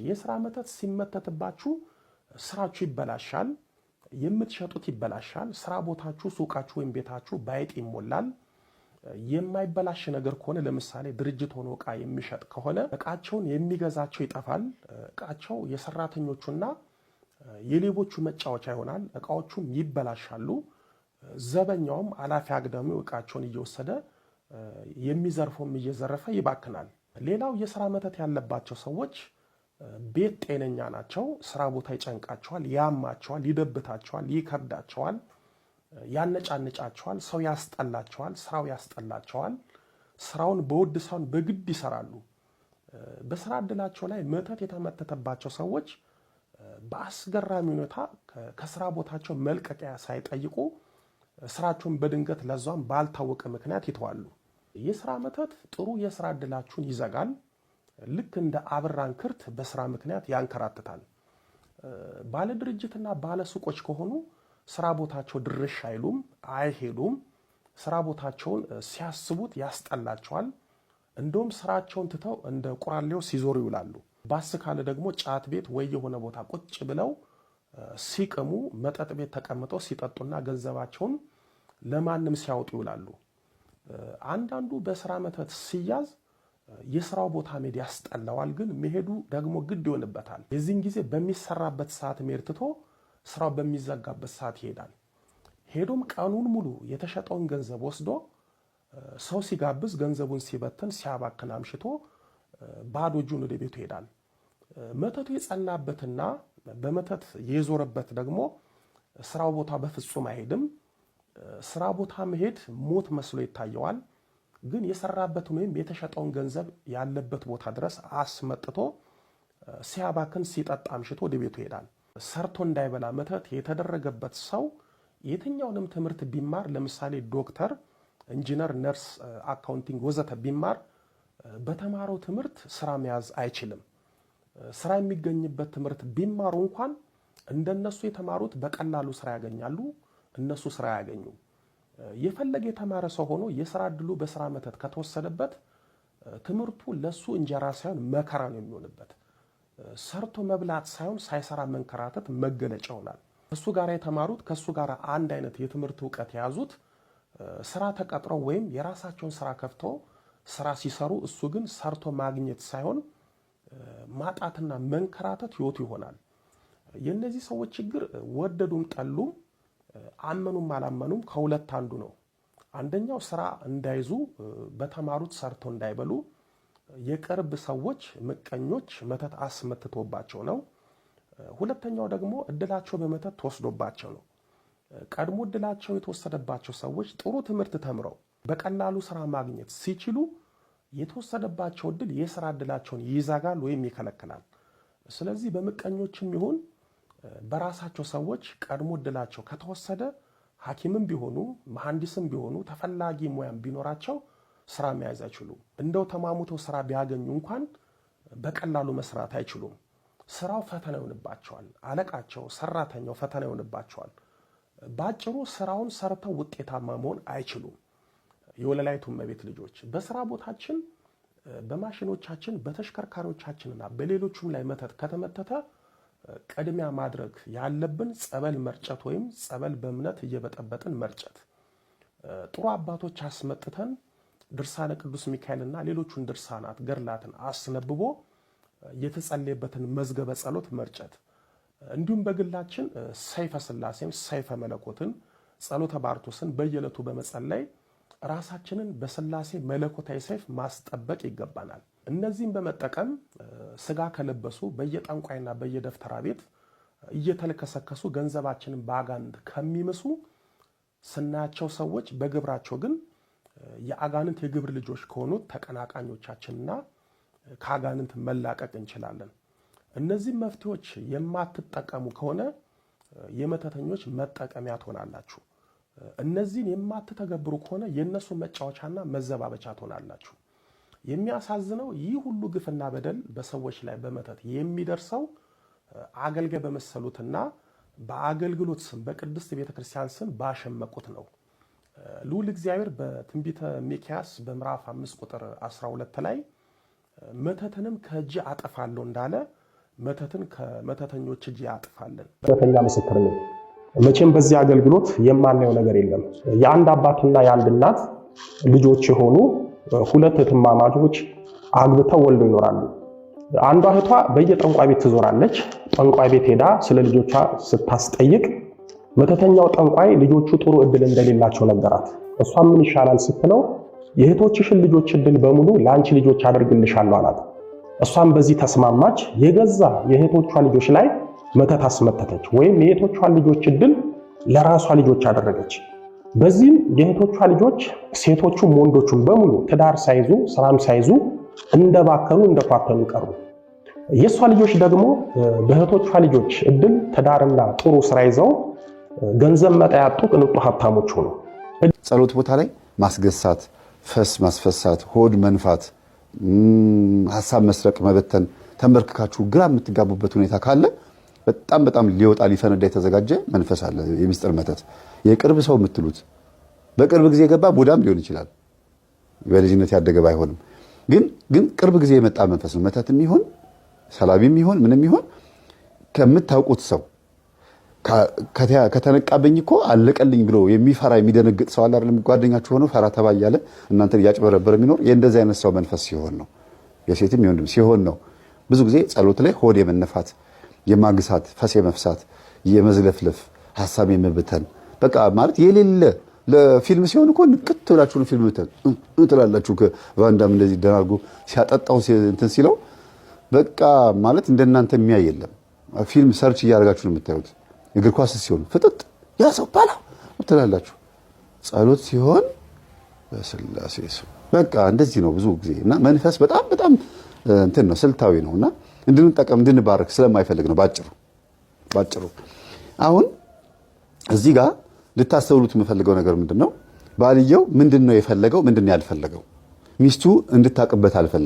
የሥራ መተት ሲመተትባችሁ ስራችሁ ይበላሻል፣ የምትሸጡት ይበላሻል፣ ስራ ቦታችሁ ሱቃችሁ ወይም ቤታችሁ ባይጥ ይሞላል። የማይበላሽ ነገር ከሆነ ለምሳሌ ድርጅት ሆኖ ዕቃ የሚሸጥ ከሆነ ዕቃቸውን የሚገዛቸው ይጠፋል። ዕቃቸው የሰራተኞቹና የሌቦቹ መጫወቻ ይሆናል። ዕቃዎቹም ይበላሻሉ። ዘበኛውም አላፊ አግዳሚው ዕቃቸውን እየወሰደ የሚዘርፈውም እየዘረፈ ይባክናል። ሌላው የሥራ መተት ያለባቸው ሰዎች ቤት ጤነኛ ናቸው፣ ስራ ቦታ ይጨንቃቸዋል፣ ያማቸዋል፣ ይደብታቸዋል፣ ይከብዳቸዋል፣ ያነጫንጫቸዋል፣ ሰው ያስጠላቸዋል፣ ስራው ያስጠላቸዋል። ስራውን በውድ ሳይሆን በግድ ይሰራሉ። በስራ ዕድላቸው ላይ መተት የተመተተባቸው ሰዎች በአስገራሚ ሁኔታ ከስራ ቦታቸው መልቀቂያ ሳይጠይቁ ስራቸውን በድንገት ለዛም ባልታወቀ ምክንያት ይተዋሉ። የስራ መተት ጥሩ የስራ ዕድላችሁን ይዘጋል። ልክ እንደ አብራን ክርት በስራ ምክንያት ያንከራትታል። ባለ ድርጅትና ባለ ሱቆች ከሆኑ ስራ ቦታቸው ድርሽ አይሉም፣ አይሄዱም። ስራ ቦታቸውን ሲያስቡት ያስጠላቸዋል። እንደውም ስራቸውን ትተው እንደ ቁራሌው ሲዞሩ ይውላሉ። ባስ ካለ ደግሞ ጫት ቤት ወይ የሆነ ቦታ ቁጭ ብለው ሲቅሙ፣ መጠጥ ቤት ተቀምጠው ሲጠጡና ገንዘባቸውን ለማንም ሲያወጡ ይውላሉ። አንዳንዱ በስራ መተት ሲያዝ የስራው ቦታ መሄድ ያስጠላዋል፣ ግን መሄዱ ደግሞ ግድ ይሆንበታል። የዚህን ጊዜ በሚሰራበት ሰዓት መሄድ ትቶ ስራው በሚዘጋበት ሰዓት ይሄዳል። ሄዶም ቀኑን ሙሉ የተሸጠውን ገንዘብ ወስዶ ሰው ሲጋብዝ ገንዘቡን ሲበትን ሲያባክን አምሽቶ ባዶ እጁን ወደ ቤቱ ይሄዳል። መተቱ የጸናበትና በመተት የዞረበት ደግሞ ስራው ቦታ በፍጹም አይሄድም። ስራ ቦታ መሄድ ሞት መስሎ ይታየዋል። ግን የሰራበትን ወይም የተሸጠውን ገንዘብ ያለበት ቦታ ድረስ አስመጥቶ ሲያባክን ሲጠጣ አምሽቶ ወደ ቤቱ ይሄዳል። ሰርቶ እንዳይበላ መተት የተደረገበት ሰው የትኛውንም ትምህርት ቢማር፣ ለምሳሌ ዶክተር፣ ኢንጂነር፣ ነርስ፣ አካውንቲንግ ወዘተ ቢማር በተማረው ትምህርት ስራ መያዝ አይችልም። ስራ የሚገኝበት ትምህርት ቢማሩ እንኳን እንደነሱ የተማሩት በቀላሉ ስራ ያገኛሉ፣ እነሱ ስራ አያገኙም። የፈለገ የተማረ ሰው ሆኖ የስራ ዕድሉ በስራ መተት ከተወሰደበት ትምህርቱ ለሱ እንጀራ ሳይሆን መከራ ነው የሚሆንበት። ሰርቶ መብላት ሳይሆን ሳይሰራ መንከራተት መገለጫ ይሆናል። እሱ ጋር የተማሩት ከሱ ጋር አንድ አይነት የትምህርት ዕውቀት የያዙት ስራ ተቀጥረው ወይም የራሳቸውን ስራ ከፍተው ስራ ሲሰሩ፣ እሱ ግን ሰርቶ ማግኘት ሳይሆን ማጣትና መንከራተት ህይወቱ ይሆናል። የእነዚህ ሰዎች ችግር ወደዱም ጠሉም አመኑም አላመኑም ከሁለት አንዱ ነው። አንደኛው ስራ እንዳይዙ በተማሩት ሰርተው እንዳይበሉ የቅርብ ሰዎች ምቀኞች መተት አስመትቶባቸው ነው። ሁለተኛው ደግሞ እድላቸው በመተት ተወስዶባቸው ነው። ቀድሞ እድላቸው የተወሰደባቸው ሰዎች ጥሩ ትምህርት ተምረው በቀላሉ ስራ ማግኘት ሲችሉ የተወሰደባቸው እድል የስራ እድላቸውን ይዘጋል ወይም ይከለክላል። ስለዚህ በምቀኞችም ይሁን በራሳቸው ሰዎች ቀድሞ እድላቸው ከተወሰደ ሐኪምም ቢሆኑ መሐንዲስም ቢሆኑ ተፈላጊ ሙያም ቢኖራቸው ስራ መያዝ አይችሉም። እንደው ተማሙተው ስራ ቢያገኙ እንኳን በቀላሉ መስራት አይችሉም። ስራው ፈተና ይሆንባቸዋል። አለቃቸው፣ ሰራተኛው ፈተና ይሆንባቸዋል። ባጭሩ ስራውን ሰርተው ውጤታማ መሆን አይችሉም። የወለላይቱ እመቤት ልጆች በስራ ቦታችን፣ በማሽኖቻችን፣ በተሽከርካሪዎቻችንና በሌሎቹም ላይ መተት ከተመተተ ቅድሚያ ማድረግ ያለብን ጸበል መርጨት ወይም ጸበል በእምነት እየበጠበጥን መርጨት። ጥሩ አባቶች አስመጥተን ድርሳነ ቅዱስ ሚካኤልና ሌሎቹን ድርሳናት ገድላትን አስነብቦ የተጸለየበትን መዝገበ ጸሎት መርጨት። እንዲሁም በግላችን ሰይፈ ሥላሴን ሰይፈ መለኮትን ጸሎተ ባርቶስን በየዕለቱ በመጸለይ ራሳችንን በሥላሴ መለኮታዊ ሰይፍ ማስጠበቅ ይገባናል። እነዚህም በመጠቀም ስጋ ከለበሱ በየጠንቋይና በየደፍተራ ቤት እየተለከሰከሱ ገንዘባችንን በአጋንንት ከሚምሱ ስናያቸው ሰዎች በግብራቸው ግን የአጋንንት የግብር ልጆች ከሆኑት ተቀናቃኞቻችንና ከአጋንንት መላቀቅ እንችላለን። እነዚህ መፍትሄዎች የማትጠቀሙ ከሆነ የመተተኞች መጠቀሚያ ትሆናላችሁ። እነዚህን የማትተገብሩ ከሆነ የነሱ መጫወቻና መዘባበቻ ትሆናላችሁ። የሚያሳዝነው ይህ ሁሉ ግፍና በደል በሰዎች ላይ በመተት የሚደርሰው አገልጋይ በመሰሉትና በአገልግሎት ስም በቅድስት ቤተክርስቲያን ስም ባሸመቁት ነው። ልዑል እግዚአብሔር በትንቢተ ሚክያስ በምዕራፍ 5 ቁጥር 12 ላይ መተትንም ከእጅ አጠፋለሁ እንዳለ መተትን ከመተተኞች እጅ ያጥፋልን። መተተኛ ምስክር ነው። መቼም በዚህ አገልግሎት የማናየው ነገር የለም። የአንድ አባትና የአንድ እናት ልጆች የሆኑ ሁለት እህትማማቾች አግብተው ወልደው ይኖራሉ። አንዷ እህቷ በየጠንቋይ ቤት ትዞራለች። ጠንቋይ ቤት ሄዳ ስለ ልጆቿ ስታስጠይቅ መተተኛው ጠንቋይ ልጆቹ ጥሩ እድል እንደሌላቸው ነገራት። እሷ ምን ይሻላል ስትለው የእህቶችሽን ልጆች እድል በሙሉ ለአንቺ ልጆች አደርግልሻለሁ አላት። እሷም በዚህ ተስማማች። የገዛ የእህቶቿ ልጆች ላይ መተት አስመተተች፣ ወይም የእህቶቿን ልጆች እድል ለራሷ ልጆች አደረገች። በዚህም የእህቶቿ ልጆች ሴቶቹም ወንዶቹም በሙሉ ትዳር ሳይዙ ስራም ሳይዙ እንደባከኑ እንደኳተኑ ቀሩ። የእሷ ልጆች ደግሞ በእህቶቿ ልጆች እድል ትዳርና ጥሩ ስራ ይዘው ገንዘብ መጣያጡ ቅንጡ ሀብታሞች ሆኑ። ጸሎት ቦታ ላይ ማስገሳት፣ ፈስ ማስፈሳት፣ ሆድ መንፋት፣ ሐሳብ መስረቅ፣ መበተን፣ ተንበርክካችሁ ግራ የምትጋቡበት ሁኔታ ካለ በጣም በጣም ሊወጣ ሊፈነዳ የተዘጋጀ መንፈስ አለ። የሚስጥር መተት የቅርብ ሰው የምትሉት በቅርብ ጊዜ የገባ ቡዳም ሊሆን ይችላል። በልጅነት ያደገ ባይሆንም ግን ቅርብ ጊዜ የመጣ መንፈስ ነው። መተትም ይሁን ሰላቢም ይሁን ምንም ይሁን ከምታውቁት ሰው ከተነቃበኝ እኮ አለቀልኝ ብሎ የሚፈራ የሚደነግጥ ሰው አለ አይደል? ጓደኛችሁ ሆኖ ፈራ ተባ እያለ እናንተን እያጭበረበረ የሚኖር የእንደዚህ አይነት ሰው መንፈስ ሲሆን ነው። የሴትም የወንድም ሲሆን ነው። ብዙ ጊዜ ጸሎት ላይ ሆድ የመነፋት፣ የማግሳት፣ ፈስ የመፍሳት፣ የመዝለፍለፍ፣ ሐሳብ የመበተን በቃ ማለት የሌለ ለፊልም ሲሆን እኮ ንቅት ብላችሁ ነው ፊልም ትላላችሁ። ከቫንዳም እንደዚህ ደናርጎ ሲያጠጣው እንትን ሲለው በቃ ማለት እንደናንተ የሚያይ የለም። ፊልም ሰርች እያደረጋችሁ ነው የምታዩት። እግር ኳስ ሲሆን ፍጥጥ ያ ሰው ባላ ትላላችሁ። ጸሎት ሲሆን በስላሴ ስም በቃ እንደዚህ ነው ብዙ ጊዜ እና መንፈስ በጣም በጣም እንትን ነው ስልታዊ ነውና እንድንጠቀም እንድንባረክ ስለማይፈልግ ነው ባጭሩ። አሁን እዚህ ጋር ልታስተውሉት የምፈልገው ነገር ምንድነው? ባልየው ምንድነው የፈለገው? ምንድነው ያልፈለገው? ሚስቱ እንድታቅበት አልፈለገም።